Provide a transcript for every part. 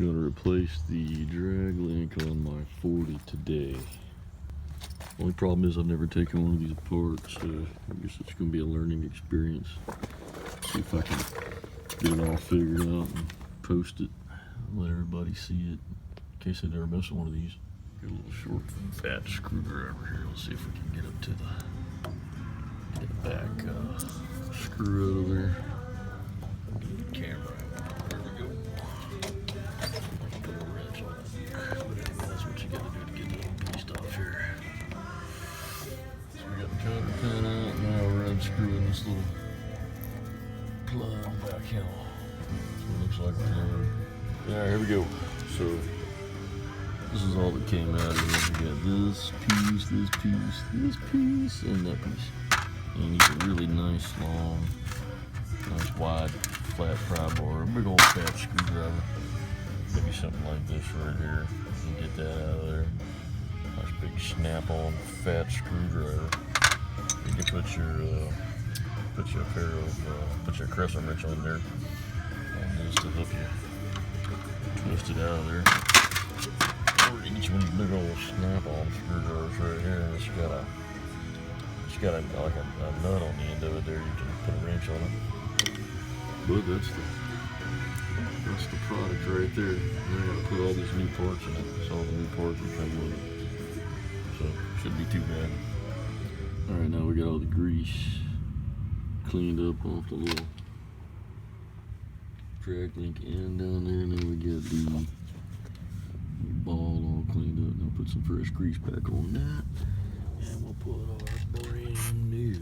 Gonna replace the drag link on my 40 today. Only problem is I've never taken one of these apart, so I guess it's gonna be a learning experience. See if I can get it all figured out and post it, let everybody see it, in case they never mess with one of these. Get a little short, fat screwdriver here. Let's see if we can get up to the back screw out of there. Get the camera. There we go. Put a wrench on it. That's what you gotta do to get the piece off here. So we got the cover pin out. Now we're unscrewing this little plug back here. That's what it looks like. Yeah, here we go. So this is all that came out of it. We got this piece, this piece, this piece, and that piece. And you get a really nice, long, nice, wide, flat pry bar. A big old fat screwdriver. Maybe something like this right here. You can get that out of there. Nice big snap-on fat screwdriver. You can put your crescent wrench on there, and just to help you twist it out of there. Or each one of these big old snap-on screwdrivers right here. It's got a nut on the end of it there. You can put a wrench on it. But that's the product right there. We're gonna put all these new parts in it. It's all the new parts that come with it. So shouldn't be too bad. All right, now we got all the grease cleaned up off the little drag link end down there, and then we get the ball all cleaned up. Now put some fresh grease back on that, and we'll put our brand new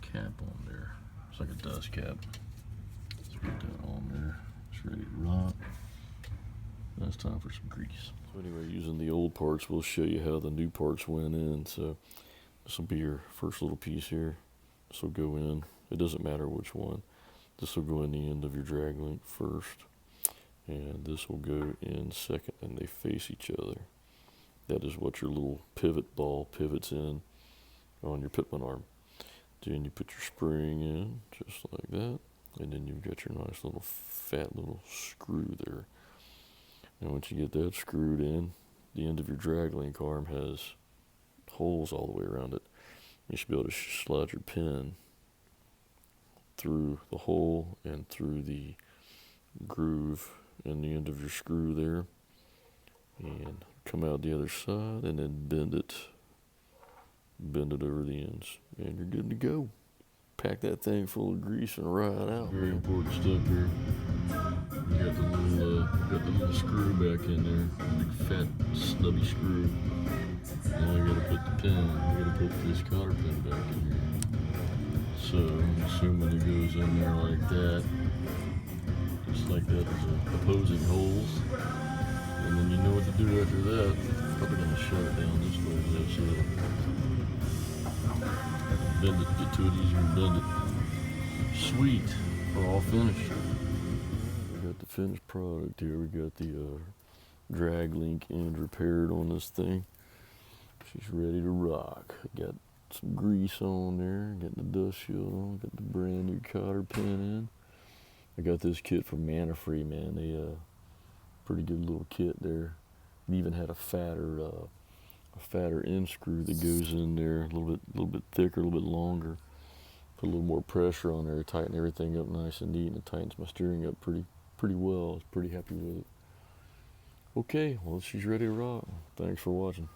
cap on there. It's like a dust cap. Let's put that on there. It's ready to rock. Now it's time for some grease. So anyway, using the old parts, we'll show you how the new parts went in. So this will be your first little piece here. This will go in. It doesn't matter which one. This will go in the end of your drag link first, and this will go in second, and they face each other. That is what your little pivot ball pivots in on your pitman arm. Then you put your spring in, just like that, and then you've got your nice little fat little screw there. And once you get that screwed in, the end of your drag link arm has holes all the way around it. You should be able to slide your pin through the hole and through the groove in the end of your screw there, and come out the other side, and then bend it over the ends, and you're good to go. Pack that thing full of grease and ride out. Very important stuff here. You got the little screw back in there, big fat snubby screw. Now you gotta put the pin. You gotta put this cotter pin back in here. So I'm assuming it goes in there like that, just like that. There's opposing holes, and then you know what to do after that. Probably gonna shut it down this way, so bend it, get to it easier and bend it. Sweet, we're all finished. We got the finished product here. We got the drag link end repaired on this thing. She's ready to rock. Got some grease on there, got the dust shield on, got the brand new cotter pin in. I got this kit from Mana Free, man. They pretty good little kit there. It even had a fatter end screw that goes in there, a little bit thicker, a little bit longer. Put a little more pressure on there, tighten everything up nice and neat, and it tightens my steering up pretty well. I was pretty happy with it. Okay, well, she's ready to rock. Thanks for watching.